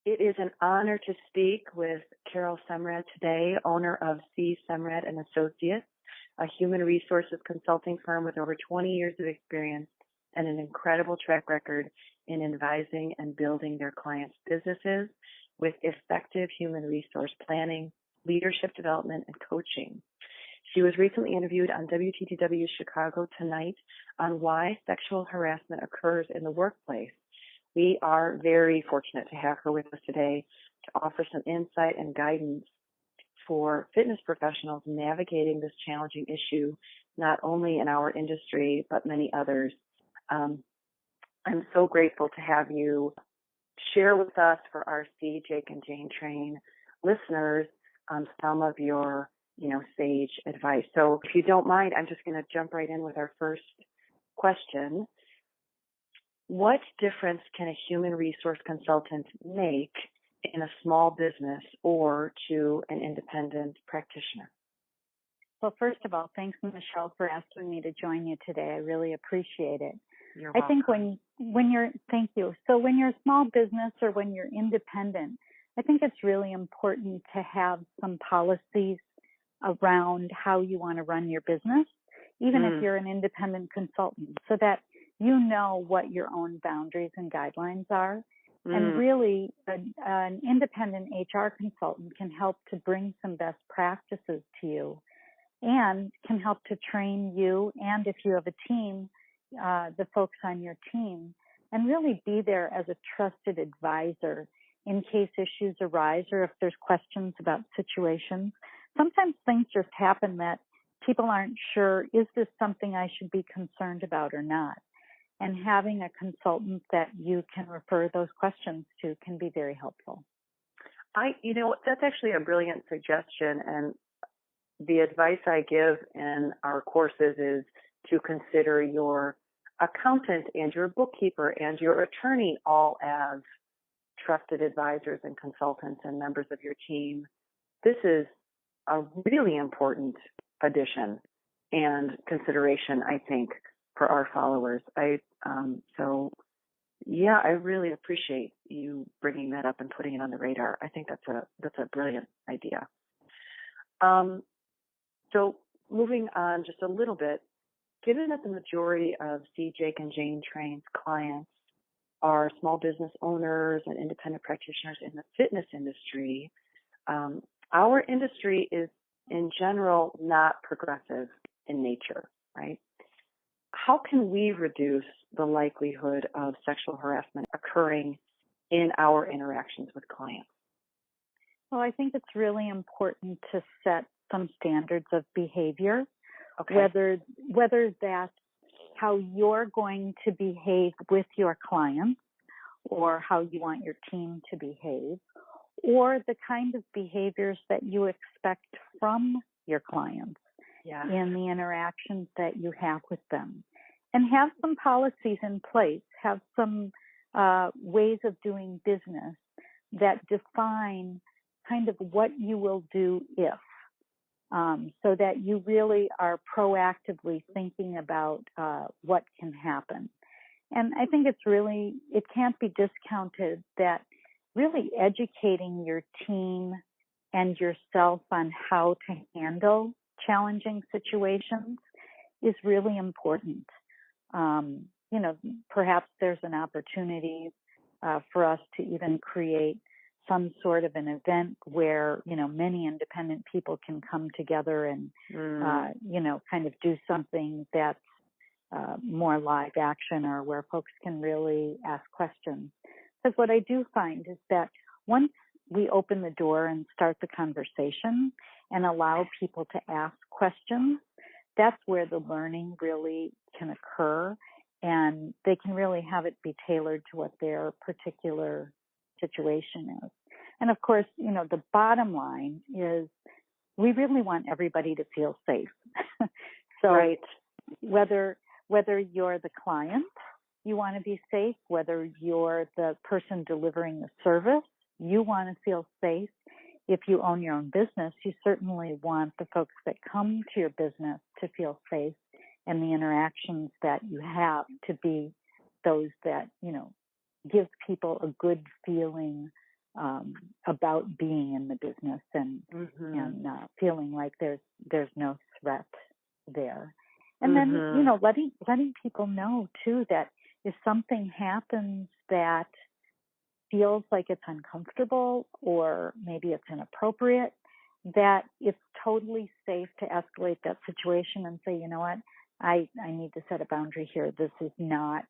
It is an honor to speak with Carol Semrad today, owner of C. Semrad and Associates, a human resources consulting firm with over 20 years of experience and an incredible track record in advising and building their clients' businesses with effective human resource planning, leadership development, and coaching. She was recently interviewed on WTTW Chicago Tonight on why sexual harassment occurs in the workplace. We are very fortunate to have her with us today to offer some insight and guidance for fitness professionals navigating this challenging issue, not only in our industry, but many others. I'm so grateful to have you share with us for our C, Jake, and Jane Train listeners some of your, sage advice. So if you don't mind, I'm just going to jump right in with our first question. What difference can a human resource consultant make in a small business or to an independent practitioner? Well, first of all, thanks, Michelle, for asking me to join you today. I really appreciate it. You're welcome. I think thank you. So when you're a small business or when you're independent, I think it's really important to have some policies around how you want to run your business, even if you're an independent consultant, so that you know what your own boundaries and guidelines are. And really, an independent HR consultant can help to bring some best practices to you and can help to train you, and if you have a team, the folks on your team, and really be there as a trusted advisor in case issues arise or if there's questions about situations. Sometimes things just happen that people aren't sure, is this something I should be concerned about or not? And having a consultant that you can refer those questions to can be very helpful. That's actually a brilliant suggestion. And the advice I give in our courses is to consider your accountant and your bookkeeper and your attorney all as trusted advisors and consultants and members of your team. This is a really important addition and consideration, I think, for our followers. I really appreciate you bringing that up and putting it on the radar. I think that's a brilliant idea. So moving on just a little bit, given that the majority of C, Jake, and Jane Train's clients are small business owners and independent practitioners in the fitness industry, our industry is in general not progressive in nature, right? How can we reduce the likelihood of sexual harassment occurring in our interactions with clients? Well, I think it's really important to set some standards of behavior, whether that's how you're going to behave with your clients or how you want your team to behave, or the kind of behaviors that you expect from your clients in the interactions that you have with them. And have some policies in place, have some ways of doing business that define kind of what you will do if, so that you really are proactively thinking about what can happen. And I think it can't be discounted that really educating your team and yourself on how to handle challenging situations is really important. Perhaps there's an opportunity for us to even create some sort of an event where, many independent people can come together and, kind of do something that's more live action or where folks can really ask questions. Because what I do find is that once we open the door and start the conversation and allow people to ask questions, that's where the learning really can occur, and they can really have it be tailored to what their particular situation is. And of course, the bottom line is we really want everybody to feel safe. So whether you're the client, you want to be safe, whether you're the person delivering the service, you want to feel safe. If you own your own business, you certainly want the folks that come to your business to feel safe, and the interactions that you have to be those that, give people a good feeling about being in the business and feeling like there's no threat there. And then, letting people know too that if something happens that feels like it's uncomfortable or maybe it's inappropriate, that it's totally safe to escalate that situation and say, you know what, I need to set a boundary here. This is not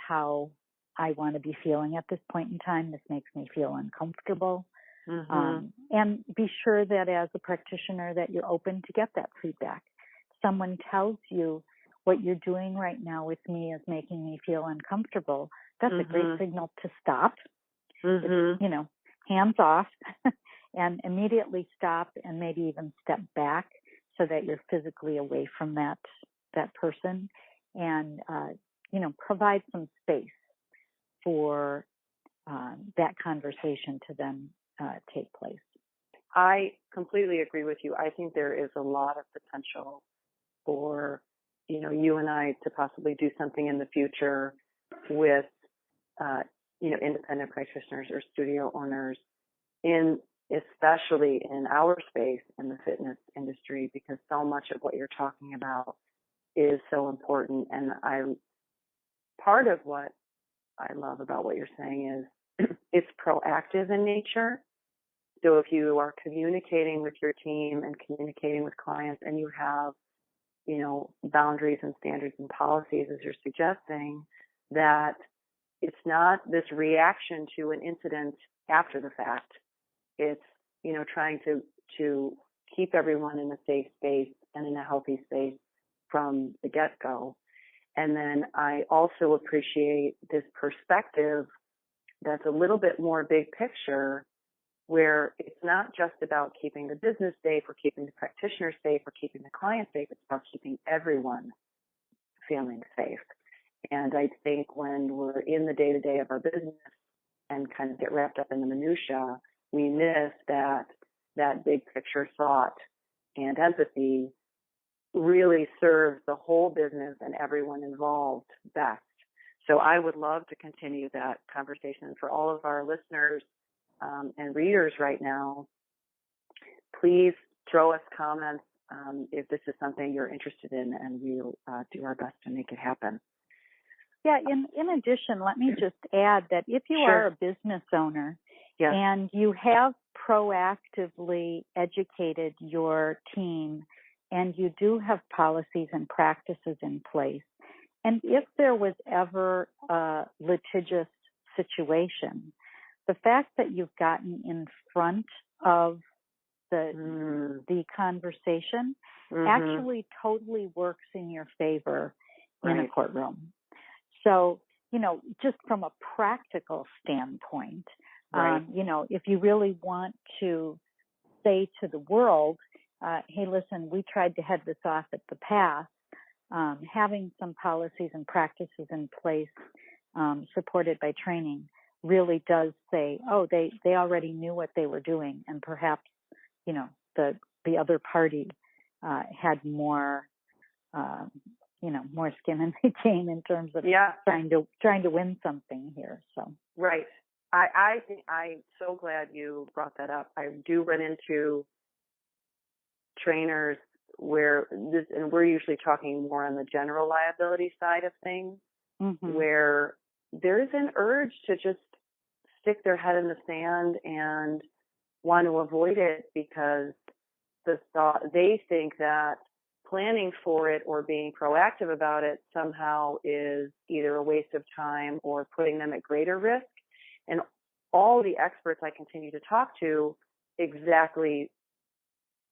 how I want to be feeling at this point in time. This makes me feel uncomfortable. And be sure that as a practitioner that you're open to get that feedback. Someone tells you what you're doing right now with me is making me feel uncomfortable. That's a great signal to stop. It's, hands off and immediately stop and maybe even step back so that you're physically away from that person and, provide some space for that conversation to then take place. I completely agree with you. I think there is a lot of potential for, you and I to possibly do something in the future with, independent practitioners or studio owners especially in our space in the fitness industry, because so much of what you're talking about is so important. And part of what I love about what you're saying is it's proactive in nature. So if you are communicating with your team and communicating with clients and you have, boundaries and standards and policies, as you're suggesting, that it's not this reaction to an incident after the fact. It's, trying to keep everyone in a safe space and in a healthy space from the get-go. And then I also appreciate this perspective that's a little bit more big picture, where it's not just about keeping the business safe or keeping the practitioner safe or keeping the client safe. It's about keeping everyone feeling safe. And I think when we're in the day-to-day of our business and kind of get wrapped up in the minutia, we miss that big picture thought and empathy really serves the whole business and everyone involved best. So I would love to continue that conversation. For all of our listeners and readers right now, please throw us comments if this is something you're interested in, and we'll do our best to make it happen. Yeah, in addition, let me just add that if you are a business owner and you have proactively educated your team and you do have policies and practices in place, and if there was ever a litigious situation, the fact that you've gotten in front of the conversation actually totally works in your favor in a courtroom. So, just from a practical standpoint, if you really want to say to the world, hey, listen, we tried to head this off at the pass, having some policies and practices in place supported by training really does say, oh, they already knew what they were doing, and perhaps, the other party had more more skin in the game in terms of trying to win something here. So right. I think I'm so glad you brought that up. I do run into trainers where and we're usually talking more on the general liability side of things, where there's an urge to just stick their head in the sand and want to avoid it because they think that planning for it or being proactive about it somehow is either a waste of time or putting them at greater risk. And all the experts I continue to talk to exactly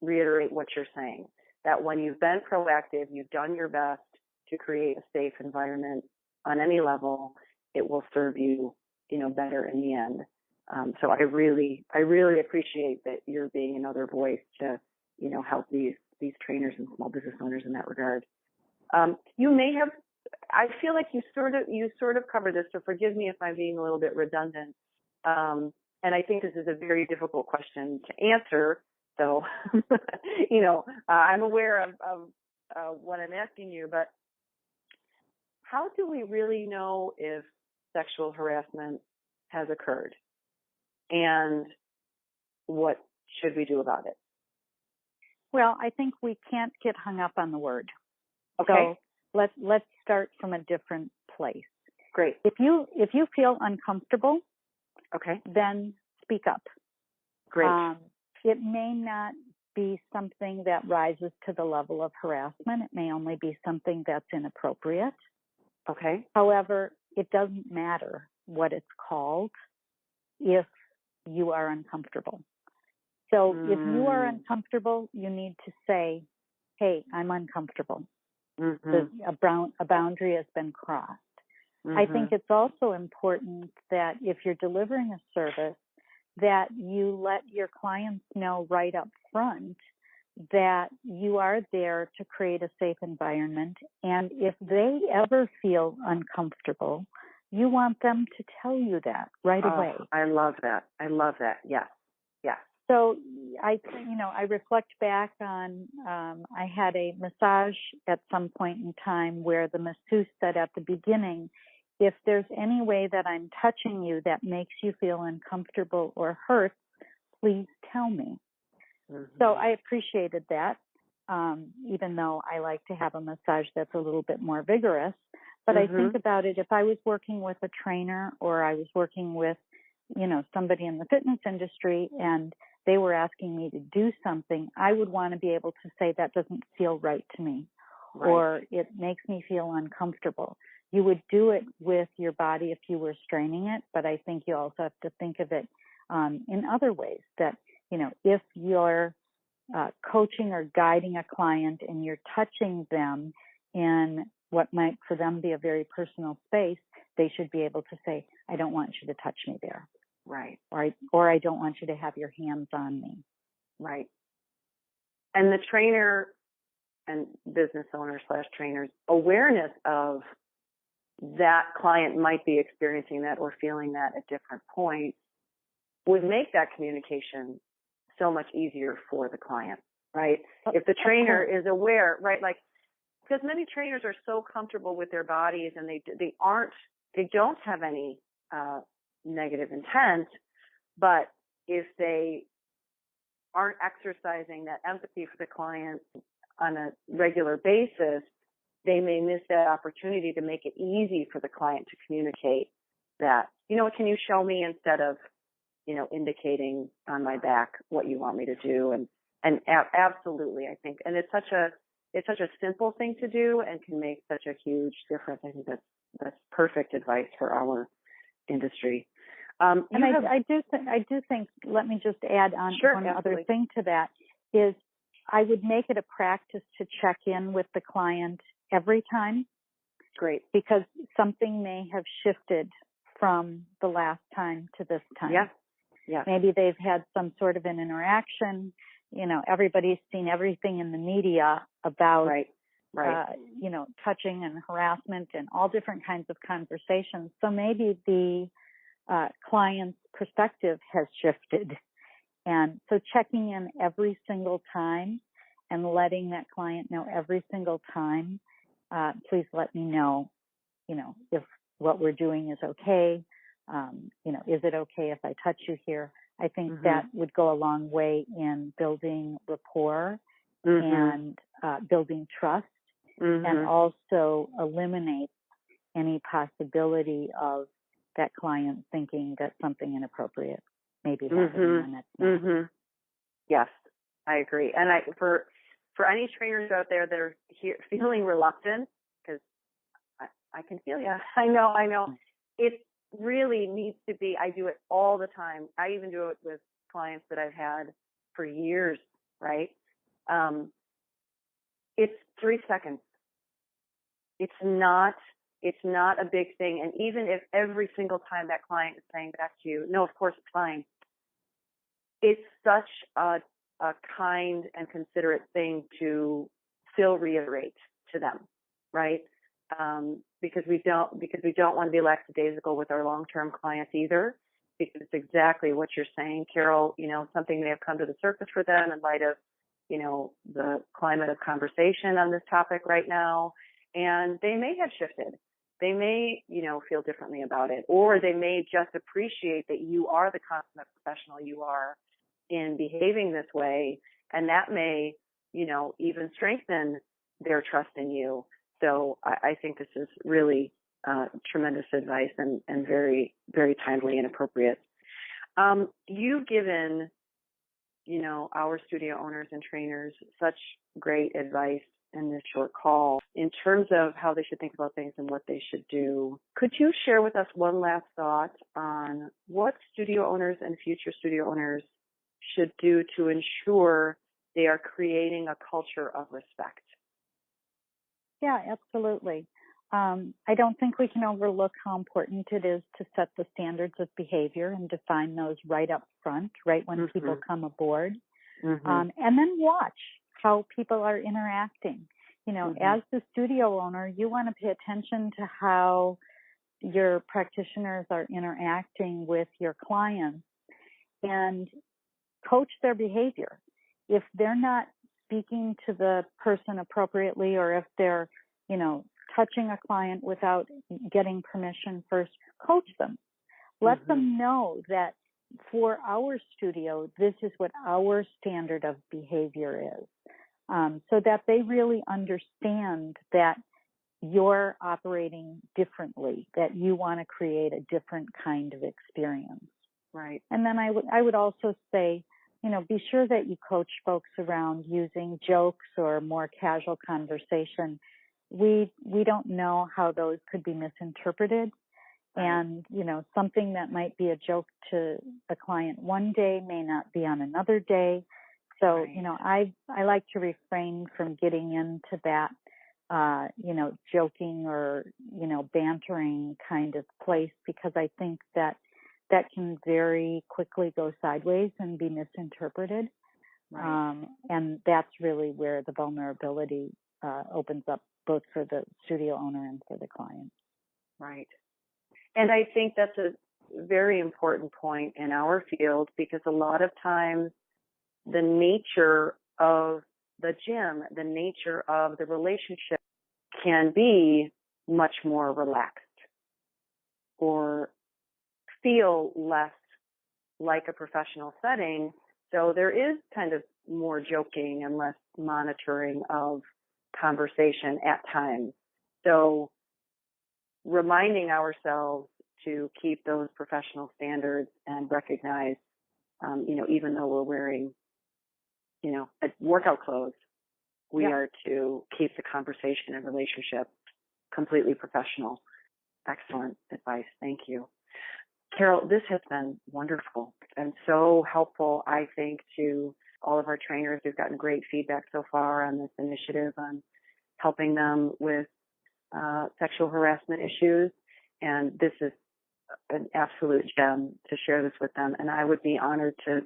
reiterate what you're saying, that when you've been proactive, you've done your best to create a safe environment on any level, it will serve you, better in the end. So I really appreciate that you're being another voice to, help these trainers and small business owners in that regard. You may have, I feel like you sort of covered this, so forgive me if I'm being a little bit redundant. And I think this is a very difficult question to answer. So, I'm aware of what I'm asking you, but how do we really know if sexual harassment has occurred? and what should we do about it? Well, I think we can't get hung up on the word. Okay. So let's start from a different place. Great. If you feel uncomfortable, okay, then speak up. Great. It may not be something that rises to the level of harassment. It may only be something that's inappropriate. Okay. However, it doesn't matter what it's called if you are uncomfortable. So if you are uncomfortable, you need to say, hey, I'm uncomfortable. A boundary has been crossed. I think it's also important that if you're delivering a service, that you let your clients know right up front that you are there to create a safe environment. And if they ever feel uncomfortable, you want them to tell you that right away. I love that. I love that. Yes. Yes. So I reflect back on, I had a massage at some point in time where the masseuse said at the beginning, if there's any way that I'm touching you that makes you feel uncomfortable or hurt, please tell me. So I appreciated that, even though I like to have a massage that's a little bit more vigorous. But I think about it, if I was working with a trainer or I was working with, somebody in the fitness industry and they were asking me to do something, I would want to be able to say that doesn't feel right to me, or it makes me feel uncomfortable. You would do it with your body if you were straining it, but I think you also have to think of it in other ways that, if you're coaching or guiding a client and you're touching them in what might for them be a very personal space, they should be able to say, I don't want you to touch me there. Right. Or I don't want you to have your hands on me. Right. And the trainer and business owner / trainer's awareness of that client might be experiencing that or feeling that at different points would make that communication so much easier for the client, right? If the trainer is aware, right, like, because many trainers are so comfortable with their bodies and they don't have any negative intent, but if they aren't exercising that empathy for the client on a regular basis, they may miss that opportunity to make it easy for the client to communicate that, can you show me instead of, indicating on my back what you want me to do. And absolutely, I think, and it's such a simple thing to do and can make such a huge difference. I think that's perfect advice for our industry. I do think, let me just add on one other thing to that, is I would make it a practice to check in with the client every time. Great. Because something may have shifted from the last time to this time. Yeah. Yeah. Maybe they've had some sort of an interaction. Everybody's seen everything in the media about, touching and harassment and all different kinds of conversations. So maybe the client's perspective has shifted. And so checking in every single time and letting that client know every single time, please let me know, if what we're doing is okay. Is it okay if I touch you here? I think that would go a long way in building rapport and building trust, and also eliminate any possibility of that client thinking that something inappropriate may be happening when it's not. Yes, I agree. And for any trainers out there that are feeling reluctant, because I can feel you. I know. It really needs to be, I do it all the time. I even do it with clients that I've had for years, right? It's 3 seconds. It's not a big thing. And even if every single time that client is saying back to you, no, of course it's fine, it's such a kind and considerate thing to still reiterate to them, right? Because we don't want to be lackadaisical with our long-term clients either, because it's exactly what you're saying, Carol. Something may have come to the surface for them in light of, the climate of conversation on this topic right now, and they may have shifted. they may, feel differently about it, or they may just appreciate that you are the consummate professional you are in behaving this way, and that may, even strengthen their trust in you. So I think this is really tremendous advice and very, very timely and appropriate. You've given, our studio owners and trainers such great advice in this short call in terms of how they should think about things and what they should do. Could you share with us one last thought on what studio owners and future studio owners should do to ensure they are creating a culture of respect? Yeah, absolutely. I don't think we can overlook how important it is to set the standards of behavior and define those right up front, right when people come aboard. And then watch how people are interacting. As the studio owner, you want to pay attention to how your practitioners are interacting with your clients and coach their behavior. If they're not speaking to the person appropriately, or if they're, touching a client without getting permission first, coach them. Let them know that for our studio, this is what our standard of behavior is, so that they really understand that you're operating differently, that you want to create a different kind of experience. Right. And then I would also say, be sure that you coach folks around using jokes or more casual conversation. We don't know how those could be misinterpreted. And, something that might be a joke to a client one day may not be on another day. So, I like to refrain from getting into that, joking or, bantering kind of place, because I think that can very quickly go sideways and be misinterpreted. Right. And that's really where the vulnerability opens up, both for the studio owner and for the client. Right. And I think that's a very important point in our field, because a lot of times the nature of the gym, the nature of the relationship can be much more relaxed or feel less like a professional setting. So there is kind of more joking and less monitoring of conversation at times. So reminding ourselves to keep those professional standards and recognize, even though we're wearing, workout clothes, we are to keep the conversation and relationship completely professional. Excellent advice. Thank you. Carol, this has been wonderful and so helpful, I think, to all of our trainers. We've gotten great feedback so far on this initiative on helping them with sexual harassment issues. And this is an absolute gem to share this with them. And I would be honored to,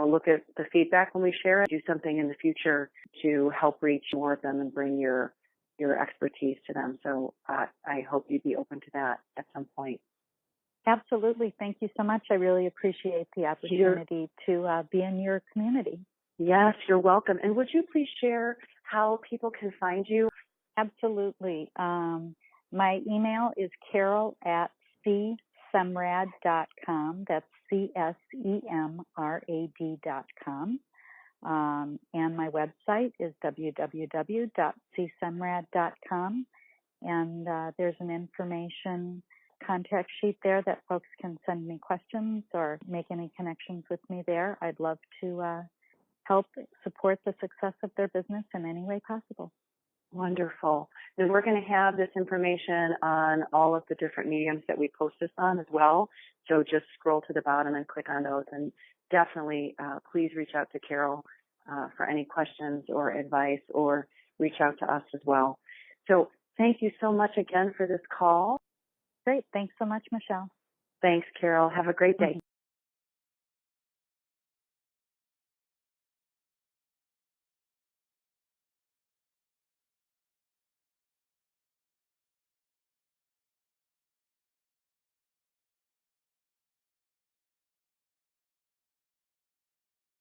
look at the feedback when we share it, do something in the future to help reach more of them and bring your expertise to them. So I hope you'd be open to that at some point. Absolutely. Thank you so much. I really appreciate the opportunity to be in your community. Yes, you're welcome. And would you please share how people can find you? Absolutely. My email is carol@csemrad.com. That's CSEMRAD.com. And my website is www.csemrad.com. And there's an information contact sheet there that folks can send me questions or make any connections with me there. I'd love to help support the success of their business in any way possible. Wonderful. And we're going to have this information on all of the different mediums that we post this on as well. So just scroll to the bottom and click on those. And definitely please reach out to Carol for any questions or advice, or reach out to us as well. So thank you so much again for this call. Great. Thanks so much, Michelle. Thanks, Carol. Have a great day.